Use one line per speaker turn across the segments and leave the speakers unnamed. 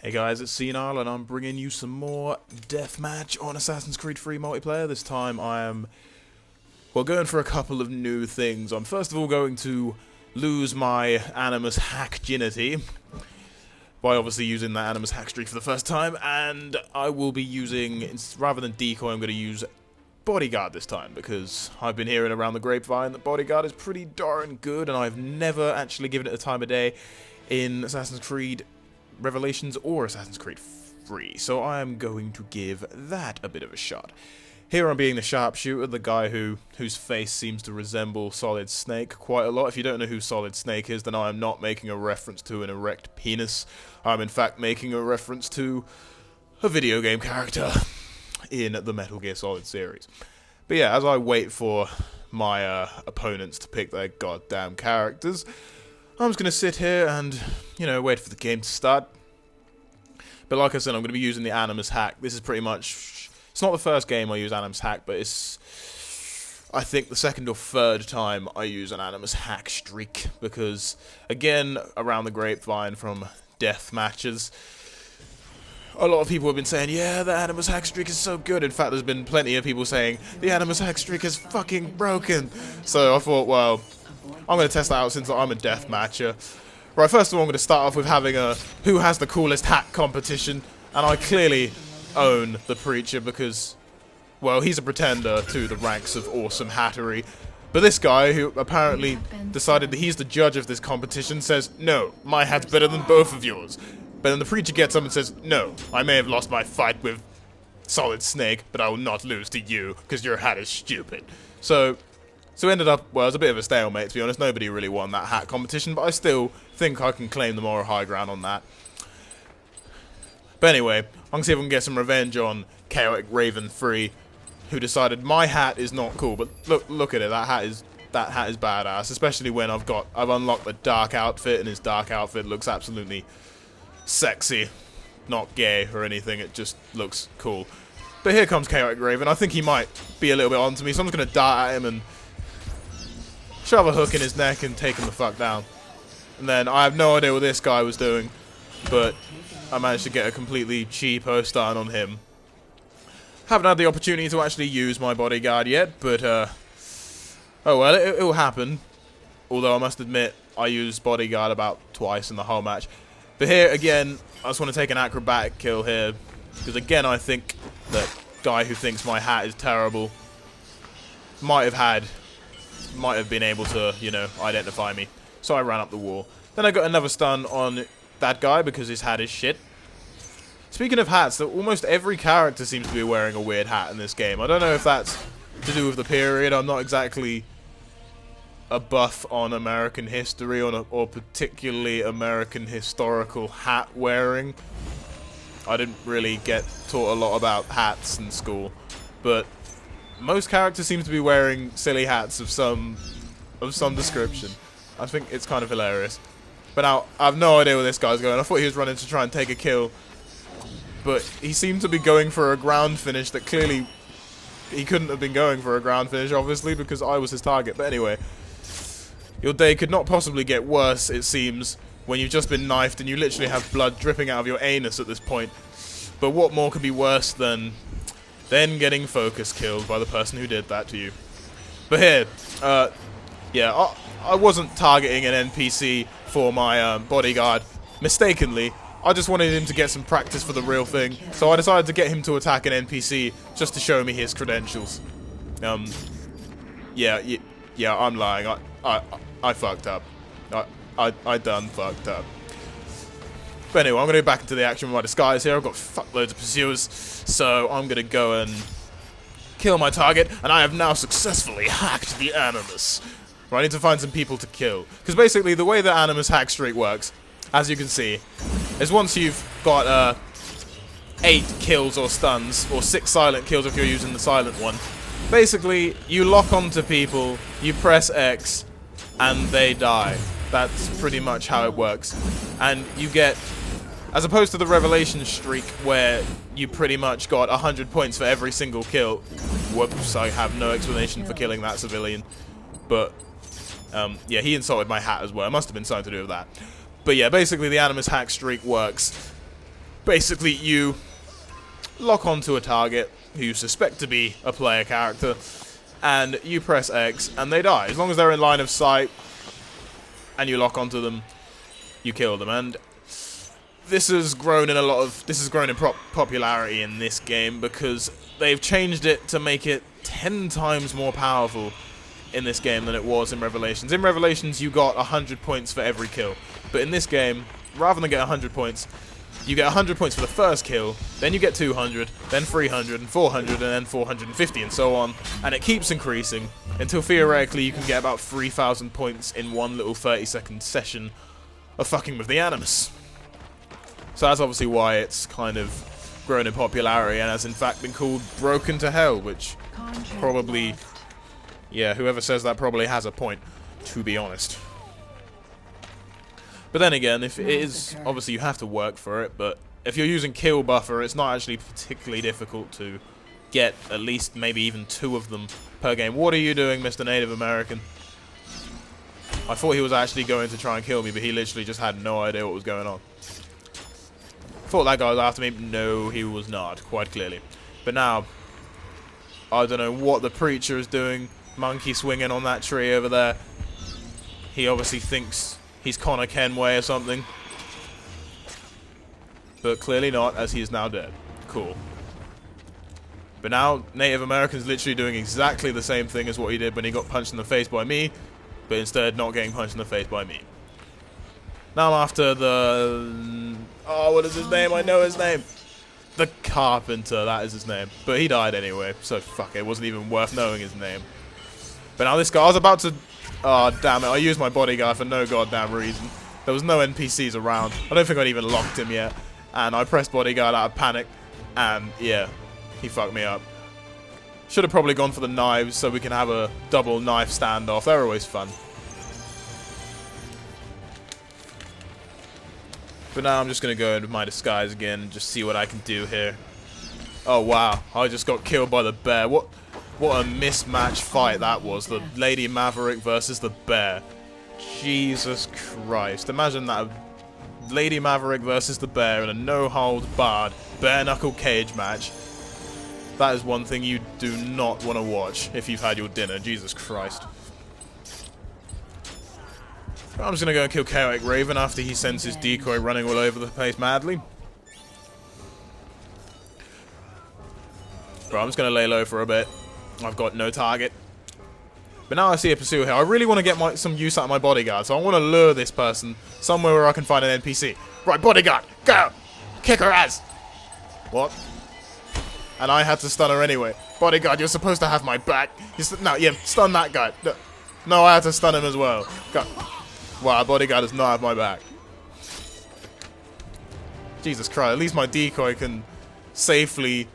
Hey guys, it's Senile and I'm bringing you some more Deathmatch on Assassin's Creed 3 multiplayer. This time I am, going for a couple of new things. I'm first of all going to lose my Animus hack virginity by obviously using that Animus hack streak for the first time, and I will be using, rather than decoy, I'm going to use Bodyguard this time, because I've been hearing around the grapevine that Bodyguard is pretty darn good, and I've never actually given it the time of day in Assassin's Creed Revelations or Assassin's Creed 3, so I am going to give that a bit of a shot. Here I'm being the sharpshooter, the guy whose face seems to resemble Solid Snake quite a lot. If you don't know who Solid Snake is, then I am not making a reference to an erect penis. I'm in fact making a reference to a video game character in the Metal Gear Solid series. But yeah, as I wait for my opponents to pick their goddamn characters, I'm just going to sit here and, wait for the game to start. But like I said, I'm going to be using the Animus hack. This is pretty much, it's not the first game I use Animus hack, but it's, I think, the second or third time I use an Animus hack streak. Because, again, around the grapevine from death matches, a lot of people have been saying, yeah, the Animus hack streak is so good. In fact, there's been plenty of people saying, the Animus hack streak is fucking broken. So I thought, well, I'm going to test that out since I'm a death matcher. Right, first of all, I'm going to start off with having a who has the coolest hat competition. And I clearly own the Preacher because, well, he's a pretender to the ranks of awesome hattery. But this guy, who apparently decided that he's the judge of this competition, says, no, my hat's better than both of yours. But then the Preacher gets up and says, no, I may have lost my fight with Solid Snake, but I will not lose to you, because your hat is stupid. So it ended up, well, it was a bit of a stalemate, to be honest. Nobody really won that hat competition, but I still think I can claim the moral high ground on that. But anyway, I'm going to see if we can get some revenge on Chaotic Raven 3, who decided my hat is not cool. But look at it, that hat is badass, especially when I've unlocked the dark outfit, and his dark outfit looks absolutely sexy. Not gay or anything, it just looks cool. But here comes Chaotic Raven. I think he might be a little bit onto me, so I'm just going to dart at him and shove a hook in his neck and take him the fuck down. And then I have no idea what this guy was doing, but I managed to get a completely cheapo stun on him. Haven't had the opportunity to actually use my Bodyguard yet, but oh well, it will happen. Although I must admit, I used Bodyguard about twice in the whole match. But here, again, I just want to take an acrobatic kill here, because again, I think that guy who thinks my hat is terrible might have been able to, identify me. So I ran up the wall. Then I got another stun on that guy because his hat is shit. Speaking of hats, almost every character seems to be wearing a weird hat in this game. I don't know if that's to do with the period. I'm not exactly a buff on American history or particularly American historical hat wearing. I didn't really get taught a lot about hats in school, but most characters seem to be wearing silly hats of some description. I think it's kind of hilarious. But now, I have no idea where this guy's going. I thought he was running to try and take a kill, but he seemed to be going for a ground finish that clearly he couldn't have been going for a ground finish, obviously, because I was his target. But anyway, your day could not possibly get worse, it seems, when you've just been knifed and you literally have blood dripping out of your anus at this point. But what more could be worse than getting focus killed by the person who did that to you? But here, yeah, I wasn't targeting an NPC for my Bodyguard mistakenly. I just wanted him to get some practice for the real thing, so I decided to get him to attack an NPC just to show me his credentials. Yeah, I'm lying. I fucked up. I done fucked up. But anyway, I'm going to go back into the action with my disguise here. I've got fuckloads of pursuers, so I'm going to go and kill my target, and I have now successfully hacked the Animus. Right, I need to find some people to kill. Because basically, the way the Animus hack streak works, as you can see, is once you've got 8 kills or stuns, or 6 silent kills if you're using the silent one, basically, you lock onto people, you press X, and they die. That's pretty much how it works. And you get, as opposed to the Revelation streak, where you pretty much got 100 points for every single kill. Whoops, I have no explanation for killing that civilian. But yeah, he insulted my hat as well. It must have been something to do with that. But yeah, basically the Animus hack streak works Basically, you lock onto a target who you suspect to be a player character, and you press X, and they die. As long as they're in line of sight, and you lock onto them, you kill them. And this has grown in popularity in this game because they've changed it to make it 10 times more powerful in this game than it was in Revelations. In Revelations, you got 100 points for every kill, but in this game, rather than get 100 points, you get 100 points for the first kill, then you get 200, then 300, and 400, and then 450, and so on. And it keeps increasing until theoretically you can get about 3,000 points in one little 30-second session of fucking with the Animus. So that's obviously why it's kind of grown in popularity and has in fact been called Broken to Hell, which probably, yeah, whoever says that probably has a point, to be honest. But then again, if it is, obviously you have to work for it, but if you're using kill buffer, it's not actually particularly difficult to get at least maybe even 2 of them per game. What are you doing, Mr. Native American? I thought he was actually going to try and kill me, but he literally just had no idea what was going on. Thought that guy was after me. No, he was not, quite clearly. But now, I don't know what the preacher is doing. Monkey swinging on that tree over there. He obviously thinks he's Connor Kenway or something. But clearly not, as he is now dead. Cool. But now, Native American's literally doing exactly the same thing as what he did when he got punched in the face by me, but instead not getting punched in the face by me. Now I'm after the... oh, what is his name? I know his name. The Carpenter, that is his name. But he died anyway, so fuck it. It wasn't even worth knowing his name. But now this guy, I was about to... oh, damn it. I used my bodyguard for no goddamn reason. There was no NPCs around. I don't think I'd even locked him yet. And I pressed bodyguard out of panic. And, yeah, he fucked me up. Should have probably gone for the knives so we can have a double knife standoff. They're always fun. But now I'm just going to go into my disguise again and just see what I can do here. Oh, wow. I just got killed by the bear. What a mismatched fight that was. The Lady Maverick versus the bear. Jesus Christ. Imagine that. Lady Maverick versus the bear in a no-hold-barred bare-knuckle cage match. That is one thing you do not want to watch if you've had your dinner. Jesus Christ. I'm just going to go and kill Chaotic Raven after he sends his decoy running all over the place madly. Bro, I'm just going to lay low for a bit. I've got no target. But now I see a pursuer here. I really want to get some use out of my bodyguard, so I want to lure this person somewhere where I can find an NPC. Right, bodyguard, go! Kick her ass! What? And I had to stun her anyway. Bodyguard, you're supposed to have my back. No, yeah, stun that guy. No, I had to stun him as well. God. Wow, bodyguard does not have my back. Jesus Christ, at least my decoy can safely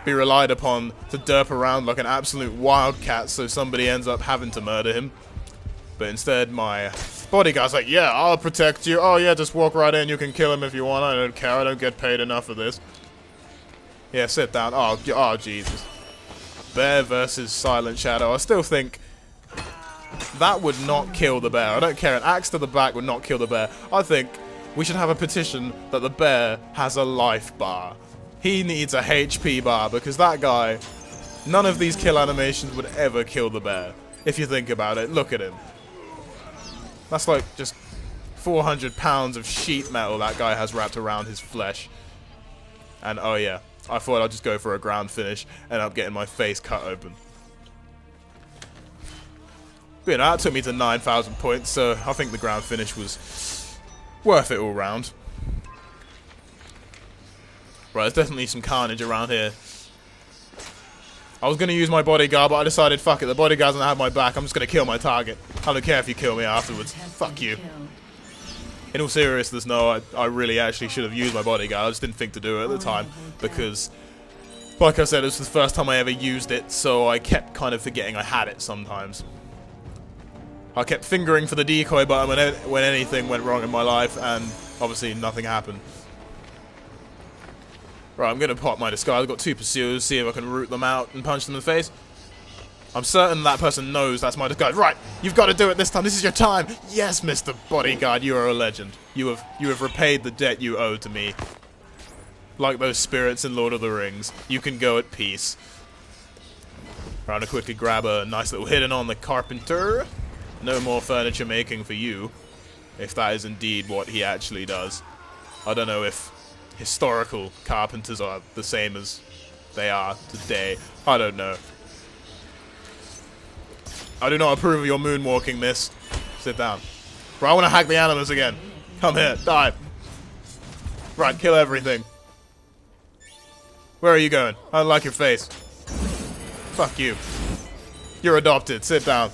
be relied upon to derp around like an absolute wildcat so somebody ends up having to murder him. But instead my bodyguard's like, yeah, I'll protect you. Oh yeah, just walk right in, you can kill him if you want. I don't care, I don't get paid enough for this. Yeah, sit down. Oh Jesus. Bear versus Silent Shadow. I still think that would not kill the bear. I don't care. An axe to the back would not kill the bear. I think we should have a petition that the bear has a life bar. He needs a HP bar because that guy, none of these kill animations would ever kill the bear. If you think about it, look at him. That's like just 400 pounds of sheet metal that guy has wrapped around his flesh. And oh yeah, I thought I'd just go for a ground finish, end up getting my face cut open. But you know, that took me to 9,000 points, so I think the ground finish was worth it all round. Right, there's definitely some carnage around here. I was going to use my bodyguard, but I decided, fuck it, the bodyguard doesn't have my back. I'm just going to kill my target. I don't care if you kill me afterwards. Fuck you. In all seriousness, no, I really actually should have used my bodyguard. I just didn't think to do it at the time, because, like I said, it was the first time I ever used it, so I kept kind of forgetting I had it sometimes. I kept fingering for the decoy button when anything went wrong in my life, and obviously nothing happened. Right, I'm going to pop my disguise. I've got 2 pursuers, see if I can root them out and punch them in the face. I'm certain that person knows that's my disguise. Right, you've got to do it this time. This is your time. Yes, Mr. Bodyguard, you are a legend. You have repaid the debt you owe to me. Like those spirits in Lord of the Rings. You can go at peace. Trying to quickly grab a nice little hidden on the carpenter. No more furniture making for you. If that is indeed what he actually does. I don't know if historical carpenters are the same as they are today. I don't know. I do not approve of your moonwalking, miss. Sit down. Bro, I want to hack the Animus again. Come here, die. Right, kill everything. Where are you going? I don't like your face. Fuck you. You're adopted. Sit down.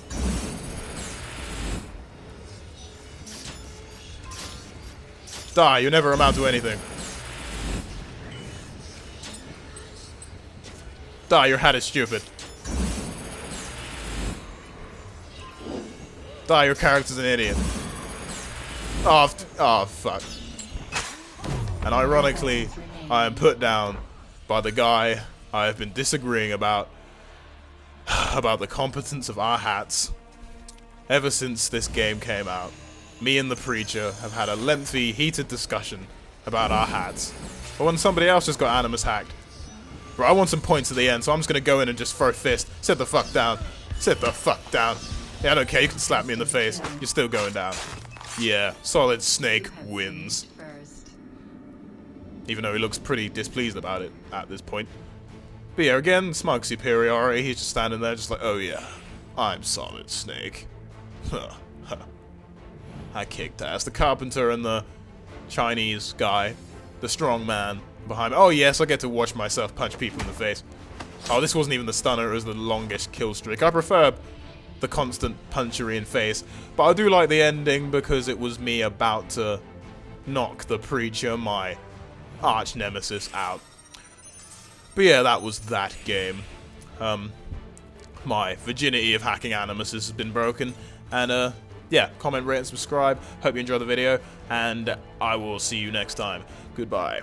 Die, you never amount to anything. Die, your hat is stupid. Die, your character's an idiot. Oh, fuck. And ironically, I am put down by the guy I have been disagreeing about the competence of our hats. Ever since this game came out, me and the preacher have had a lengthy, heated discussion about our hats. But when somebody else just got Animus hacked. Bro, I want some points at the end, so I'm just gonna go in and just throw fist. Sit the fuck down. Sit the fuck down. Yeah, I don't care, you can slap me in the face. You're still going down. Yeah, Solid Snake wins. Even though he looks pretty displeased about it at this point. But yeah, again, smug superiority. He's just standing there just like, oh yeah, I'm Solid Snake. I kicked ass. The carpenter and the Chinese guy, the strong man behind me. Oh yes, I get to watch myself punch people in the face. Oh, this wasn't even the stunner, it was the longest kill streak. I prefer the constant punchery in face, but I do like the ending because it was me about to knock the preacher, my arch nemesis, out. But yeah, that was that game. My virginity of hacking Animus has been broken, and yeah, comment, rate, and subscribe. Hope you enjoyed the video, and I will see you next time. Goodbye.